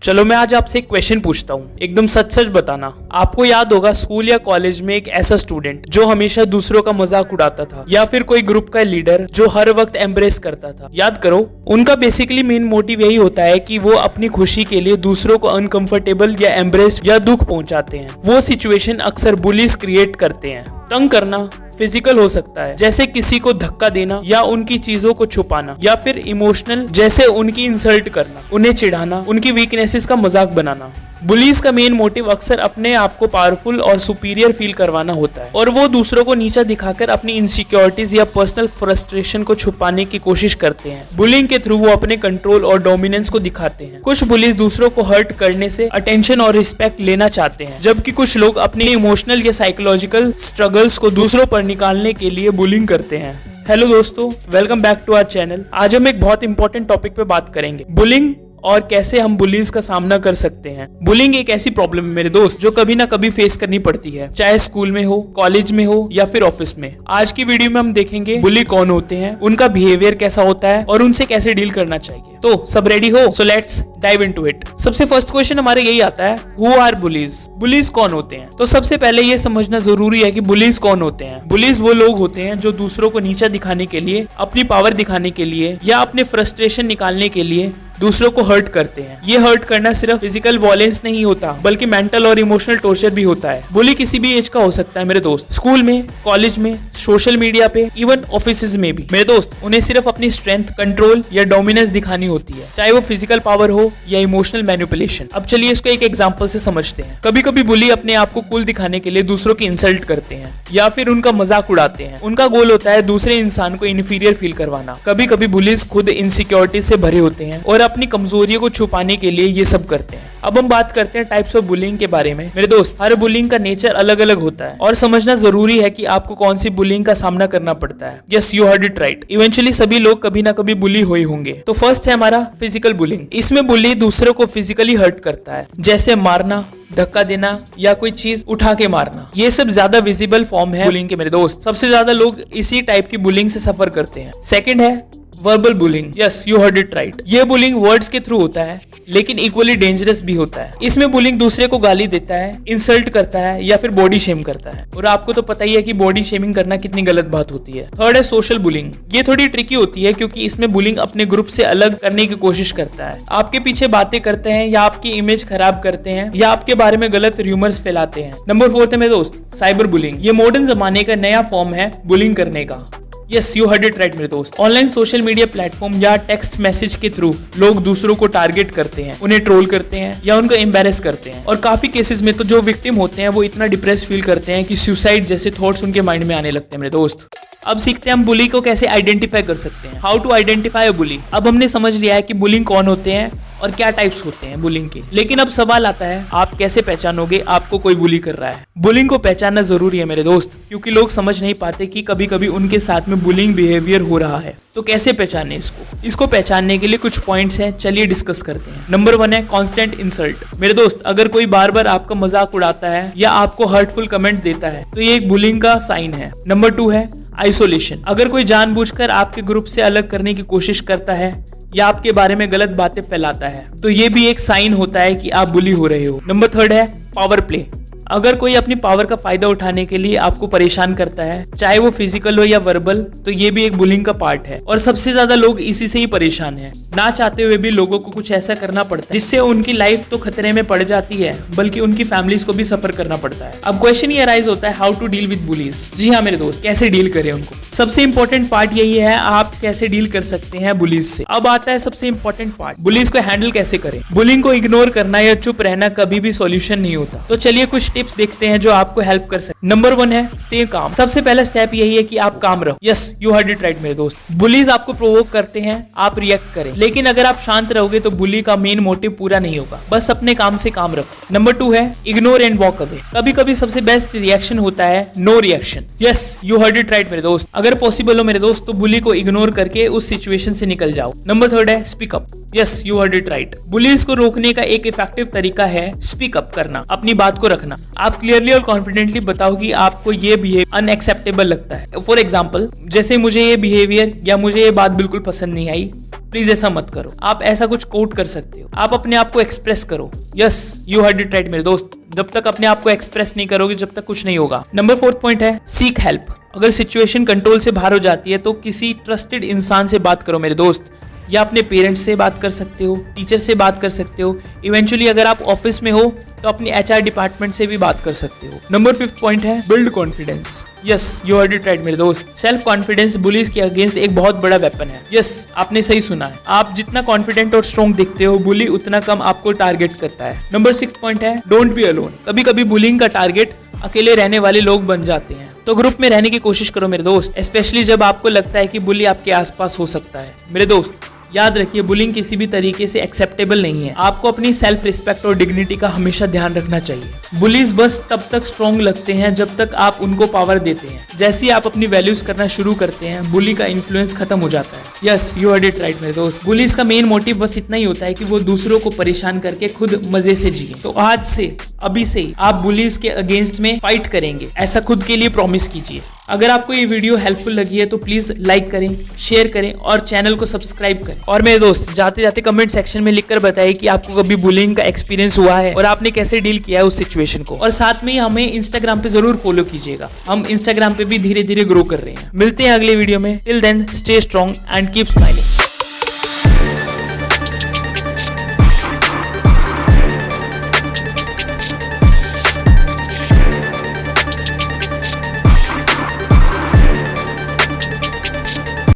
चलो मैं आज आपसे एक क्वेश्चन पूछता हूँ, एकदम सच सच बताना। आपको याद होगा स्कूल या कॉलेज में एक ऐसा स्टूडेंट जो हमेशा दूसरों का मजाक उड़ाता था, या फिर कोई ग्रुप का लीडर जो हर वक्त एम्ब्रेस करता था। याद करो, उनका बेसिकली मेन मोटिव यही होता है कि वो अपनी खुशी के लिए दूसरों को अनकंफर्टेबल या एम्ब्रेस या दुख पहुंचाते हैं। वो सिचुएशन अक्सर बुलीज क्रिएट करते हैं। तंग करना फिजिकल हो सकता है, जैसे किसी को धक्का देना या उनकी चीजों को छुपाना, या फिर इमोशनल, जैसे उनकी इंसल्ट करना, उन्हें चिढ़ाना, उनकी वीकनेसेस का मजाक बनाना। बुलीज का मेन मोटिव अक्सर अपने आप को पावरफुल और सुपीरियर फील करवाना होता है, और वो दूसरों को नीचा दिखाकर अपनी इनसिक्योरिटीज या पर्सनल फ्रस्ट्रेशन को छुपाने की कोशिश करते हैं। बुलिंग के थ्रू वो अपने कंट्रोल और डोमिनेंस को दिखाते हैं। कुछ बुलीज दूसरों को हर्ट करने से अटेंशन और रिस्पेक्ट लेना चाहते हैं, जबकि कुछ लोग अपने इमोशनल या साइकोलॉजिकल स्ट्रगल्स को दूसरों पर निकालने के लिए बुलिंग करते हैं। हेलो दोस्तों, welcome back to our channel. आज हम एक बहुत इंपॉर्टेंट टॉपिक पे बात करेंगे, बुलिंग और कैसे हम बुलीज का सामना कर सकते हैं। बुलिंग एक ऐसी प्रॉब्लम है मेरे दोस्त जो कभी ना कभी फेस करनी पड़ती है, चाहे स्कूल में हो, कॉलेज में हो या फिर ऑफिस में। आज की वीडियो में हम देखेंगे बुली कौन होते हैं, उनका बिहेवियर कैसा होता है और उनसे कैसे डील करना चाहिए। तो सब रेडी हो? So let's dive into it. सबसे फर्स्ट क्वेश्चन हमारे यही आता है, हु आर बुलीज? बुलीज कौन होते हैं? तो सबसे पहले ये समझना जरूरी है कि बुलीज कौन होते हैं। बुलीज वो लोग होते हैं जो दूसरों को नीचा दिखाने के लिए, अपनी पावर दिखाने के लिए या अपने फ्रस्ट्रेशन निकालने के लिए दूसरों को हर्ट करते हैं। ये हर्ट करना सिर्फ फिजिकल वॉयलेंस नहीं होता, बल्कि मेंटल और इमोशनल टॉर्चर भी होता है। बुली किसी भी एज का हो सकता है मेरे दोस्त, स्कूल में, कॉलेज में, सोशल मीडिया पे, इवन ऑफिस में भी। मेरे दोस्त, उन्हें सिर्फ अपनी स्ट्रेंथ, कंट्रोल या डोमिनेंस दिखानी होती है, चाहे वो फिजिकल पावर हो या इमोशनल मैनिपुलेशन। अब चलिए इसको एक एग्जांपल से समझते हैं। कभी कभी बुली अपने आप को कूल दिखाने के लिए दूसरों की इंसल्ट करते हैं या फिर उनका मजाक उड़ाते हैं। उनका गोल होता है दूसरे इंसान को इन्फीरियर फील करवाना। कभी कभी बुलीज खुद इनसिक्योरिटी से भरे होते हैं और अपनी कमजोरियों को छुपाने के लिए ये सब करते हैं। अब हम बात करते हैं टाइप्स ऑफ बुलिंग के बारे में। मेरे दोस्त, हर बुलिंग का नेचर अलग अलग होता है और समझना जरूरी है कि आपको कौन सी बुलिंग का सामना करना पड़ता है। Yes, you heard it right. Eventually सभी लोग कभी ना कभी बुली हुए होंगे। तो फर्स्ट है हमारा फिजिकल बुलिंग। इसमें बुली दूसरों को फिजिकली हर्ट करता है, जैसे मारना, धक्का देना या कोई चीज उठा के मारना। ये सब ज्यादा विजिबल फॉर्म है बुलिंग के मेरे दोस्त। सबसे ज्यादा लोग इसी टाइप की बुलिंग से सफर करते हैं। सेकंड है verbal bullying. Yes, you heard it right. ये बुलिंग वर्ड्स के थ्रू होता है, लेकिन इक्वली डेंजरस भी होता है। इसमें बुलिंग दूसरे को गाली देता है, इंसल्ट करता है या फिर बॉडी शेम करता है, और आपको तो पता ही है कि बॉडी शेमिंग करना कितनी गलत बात होती है। थर्ड है सोशल बुलिंग। ये थोड़ी ट्रिकी होती है क्योंकि इसमें बुलिंग अपने ग्रुप से अलग करने की कोशिश करता है। आपके पीछे बातें करते हैं या आपकी इमेज खराब करते हैं या आपके बारे में गलत र्यूमर्स फैलाते हैं। नंबर फोर्थ है मेरे दोस्त साइबर बुलिंग। ये मॉडर्न जमाने का नया फॉर्म है बुलिंग करने का। Yes, you heard it right मेरे दोस्त। ऑनलाइन सोशल मीडिया प्लेटफॉर्म या टेक्स्ट मैसेज के थ्रू लोग दूसरों को टारगेट करते हैं, उन्हें ट्रोल करते हैं या उनको एम्बैरेस करते हैं। और काफी केसेस में तो जो विक्टिम होते हैं वो इतना डिप्रेस फील करते हैं कि सुसाइड जैसे थॉट्स उनके माइंड में आने लगते हैं मेरे दोस्त। अब सीखते हैं हम बुली को कैसे आइडेंटिफाई कर सकते हैं। हाउ टू आइडेंटिफाई अ बुली। अब हमने समझ लिया है कि बुलिंग कौन होते हैं और क्या टाइप्स होते हैं बुलिंग के, लेकिन अब सवाल आता है, आप कैसे पहचानोगे आपको कोई बुली कर रहा है? बुलिंग को पहचानना जरूरी है मेरे दोस्त, क्योंकि लोग समझ नहीं पाते कि कभी कभी उनके साथ में बुलिंग बिहेवियर हो रहा है। तो कैसे पहचाने इसको पहचानने के लिए कुछ पॉइंट्स हैं, चलिए डिस्कस करते हैं। नंबर 1 है कांस्टेंट इंसल्ट। मेरे दोस्त, अगर कोई बार बार आपका मजाक उड़ाता है या आपको हर्टफुल कमेंट देता है तो ये एक बुलिंग का साइन है। नंबर 2 है आइसोलेशन। अगर कोई जानबूझकर आपके ग्रुप से अलग करने की कोशिश करता है या आपके बारे में गलत बातें फैलाता है तो ये भी एक साइन होता है कि आप बुली हो रहे हो। नंबर 3 है पावर प्ले। अगर कोई अपनी पावर का फायदा उठाने के लिए आपको परेशान करता है, चाहे वो फिजिकल हो या वर्बल, तो ये भी एक बुलिंग का पार्ट है। और सबसे ज्यादा लोग इसी से ही परेशान हैं। ना चाहते हुए भी लोगों को कुछ ऐसा करना पड़ता है जिससे उनकी लाइफ तो खतरे में पड़ जाती है, बल्कि उनकी फैमिलीज को भी सफर करना पड़ता है। अब क्वेश्चन ये अराइज होता है, how to deal with bullies. जी हाँ मेरे दोस्त, कैसे डील करें उनको। सबसे इंपॉर्टेंट पार्ट यही है, आप कैसे डील कर सकते हैं बुलीज से। अब आता है सबसे इंपॉर्टेंट पार्ट, बुलीज को हैंडल कैसे करें। बुलिंग को इग्नोर करना या चुप रहना कभी भी सॉल्यूशन नहीं होता। तो चलिए कुछ टिप्स देखते हैं जो आपको हेल्प कर सकते। नंबर 1 है स्टे काम। सबसे पहला स्टेप यही है कि आप काम रहो। Yes, you heard it right मेरे दोस्त। बुलीज आपको प्रोवोक करते हैं, आप रिएक्ट करें, लेकिन अगर आप शांत रहोगे तो बुली का मेन मोटिव पूरा नहीं होगा। बस अपने काम से काम रखो। नंबर 2 है इग्नोर एंड वॉक अवे। कभी कभी सबसे बेस्ट रिएक्शन होता है no reaction. Yes, you heard it right मेरे दोस्त। अगर पॉसिबल हो मेरे दोस्त तो बुली को इग्नोर करके उस सिचुएशन से निकल जाओ। नंबर 3 है speak up. Yes, you heard it right. Bullies को रोकने का एक इफेक्टिव तरीका है स्पीक अप करना, अपनी बात को रखना। आप क्लियरली और कॉन्फिडेंटली बताओ कि आपको ये बिहेवियर अनएक्सेप्टेबल लगता है। फॉर एग्जाम्पल, जैसे मुझे ये बिहेवियर या मुझे ये बात बिल्कुल पसंद नहीं आई, प्लीज ऐसा मत करो। आप ऐसा कुछ कोट कर सकते हो, आप अपने आप को एक्सप्रेस करो। Yes, you heard it right मेरे दोस्त। जब तक अपने आप को एक्सप्रेस नहीं करोगे, जब तक कुछ नहीं होगा। नंबर 4 पॉइंट है सीक हेल्प। अगर सिचुएशन कंट्रोल से बाहर हो जाती है तो किसी ट्रस्टेड इंसान से बात करो मेरे दोस्त, या अपने पेरेंट्स से बात कर सकते हो, टीचर से बात कर सकते हो। इवेंचुअली अगर आप ऑफिस में हो तो अपनी HR डिपार्टमेंट से भी बात कर सकते हो। नंबर 5 पॉइंट है build confidence. Yes, you heard it right मेरे दोस्त। सेल्फ कॉन्फिडेंस बुलीज के अगेंस्ट एक बहुत बड़ा वेपन है। यस, आपने सही सुना है। आप जितना कॉन्फिडेंट और स्ट्रॉन्ग दिखते हो, बुली उतना कम आपको टारगेट करता है। नंबर 6 पॉइंट है डोंट बी अलोन। कभी कभी बुलिंग का टारगेट अकेले रहने वाले लोग बन जाते हैं, तो ग्रुप में रहने की कोशिश करो मेरे दोस्त, स्पेशली जब आपको लगता है कि बुली आपके आसपास हो सकता है। मेरे दोस्त याद रखिए, बुलिंग किसी भी तरीके से एक्सेप्टेबल नहीं है। आपको अपनी सेल्फ रिस्पेक्ट और डिग्निटी का हमेशा ध्यान रखना चाहिए। बुलीज बस तब तक स्ट्रॉन्ग लगते हैं जब तक आप उनको पावर देते हैं। जैसे ही आप अपनी वैल्यूज करना शुरू करते हैं, बुली का इन्फ्लुएंस खत्म हो जाता है। Yes, you heard it right मेरे दोस्त। बुलीज का मेन मोटिव बस इतना ही होता है कि वो दूसरों को परेशान करके खुद मजे से जिए। तो आज से, अभी से ही आप बुलीज के अगेंस्ट में फाइट करेंगे, ऐसा खुद के लिए प्रॉमिस कीजिए। अगर आपको ये वीडियो हेल्पफुल लगी है तो प्लीज लाइक करें, शेयर करें और चैनल को सब्सक्राइब करें। और मेरे दोस्त जाते जाते कमेंट सेक्शन में लिखकर बताइए कि आपको कभी बुलिंग का एक्सपीरियंस हुआ है और आपने कैसे डील किया है उस सिचुएशन को। और साथ में ही हमें इंस्टाग्राम पे जरूर फॉलो कीजिएगा, हम इंस्टाग्राम पे भी धीरे धीरे ग्रो कर रहे हैं। मिलते हैं अगले वीडियो में। Till then stay strong and keep smiling.